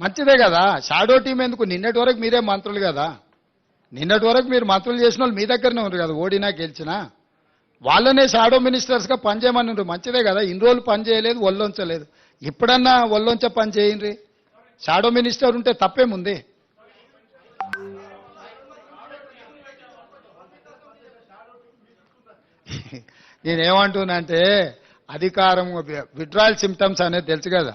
మంచిదే కదా. Shadow team ఎందుకు? నిన్నటి వరకు మీరే మంత్రులు కదా. నిన్నటి వరకు మీరు మంత్రులు చేసిన వాళ్ళు మీ దగ్గరనే ఉన్నారు కదా, ఓడినా గెలిచినా. వాళ్ళనే షాడో మినిస్టర్స్గా పనిచేయమని ఉన్నారు. మంచిదే కదా. ఇన్ని రోజులు పని చేయలేదు, ఒళ్ళొంచలేదు. ఇప్పుడన్నా ఒళ్ళొంచ పని చేయండి. షాడో మినిస్టర్ ఉంటే తప్పేముంది? నేనేమంటున్నానంటే అధికారం విడ్రాయల్ సిమ్టమ్స్ అనేది తెలుసు కదా.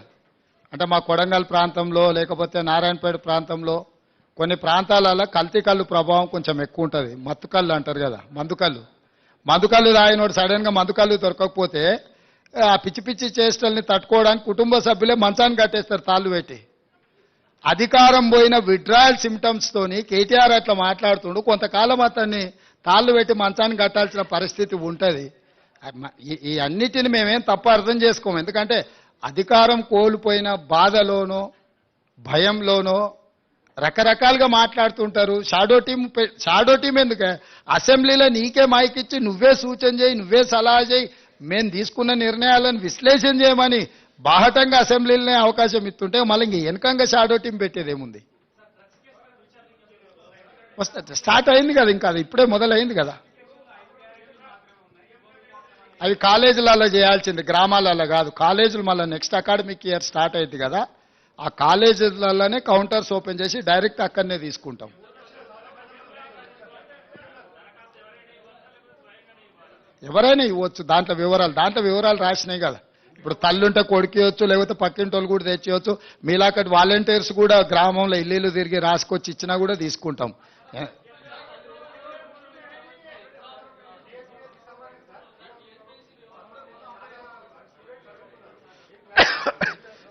అంటే మా కొడంగల్ ప్రాంతంలో లేకపోతే నారాయణపేట ప్రాంతంలో కొన్ని ప్రాంతాలలో కల్తీ కళ్ళు ప్రభావం కొంచెం ఎక్కువ ఉంటుంది. మత్తు కళ్ళు అంటారు కదా, మందుకళ్ళు తాగినోడు సడన్గా మందుకళ్ళు దొరకకపోతే ఆ పిచ్చి పిచ్చి చేష్టల్ని తట్టుకోవడానికి కుటుంబ సభ్యులే మంచాన్ని కట్టేస్తారు తాళ్ళు పెట్టి. అధికారం పోయిన విడ్రాయల్ సిమ్టమ్స్ తోని కేటీఆర్ అట్లా మాట్లాడుతుండు. కొంతకాలం అతన్ని తాళ్ళు పెట్టి మంచాన్ని కట్టాల్సిన పరిస్థితి ఉంటుంది. ఈ అన్నిటిని మేమేం తప్ప అర్థం చేసుకోము. ఎందుకంటే అధికారం కోల్పోయిన బాధలోనో భయంలోనో రకరకాలుగా మాట్లాడుతుంటారు. షాడో టీం ఎందుకే? అసెంబ్లీలో నీకే మైక్ ఇచ్చి నువ్వే సూచన చేయి, నువ్వే సలహా చేయి, మేము తీసుకున్న నిర్ణయాలను విశ్లేషణ చేయమని బాహటంగా అసెంబ్లీలోనే అవకాశం ఇస్తుంటే మళ్ళీ ఇంక వెనకంగా షాడో టీం పెట్టేదేముంది? స్టార్ట్ అయింది కదా, ఇంకా అది ఇప్పుడే మొదలైంది కదా. అవి కాలేజీలలో చేయాల్సింది, గ్రామాలలో కాదు. కాలేజీలు మళ్ళీ నెక్స్ట్ అకాడమిక్ ఇయర్ స్టార్ట్ అయింది కదా, ఆ కాలేజీలలోనే కౌంటర్స్ ఓపెన్ చేసి డైరెక్ట్ అక్కడనే తీసుకుంటాం. ఎవరైనా ఇవ్వచ్చు. దాంట్లో వివరాలు రాసినాయి కదా. ఇప్పుడు తల్లుంటే కొడుకియొచ్చు, లేకపోతే పక్కింటి వాళ్ళు కూడా తెచ్చియొచ్చు. మీలాకటి వాలంటీర్స్ కూడా గ్రామంలో ఇల్లు తిరిగి రాసుకొచ్చి ఇచ్చినా కూడా తీసుకుంటాం.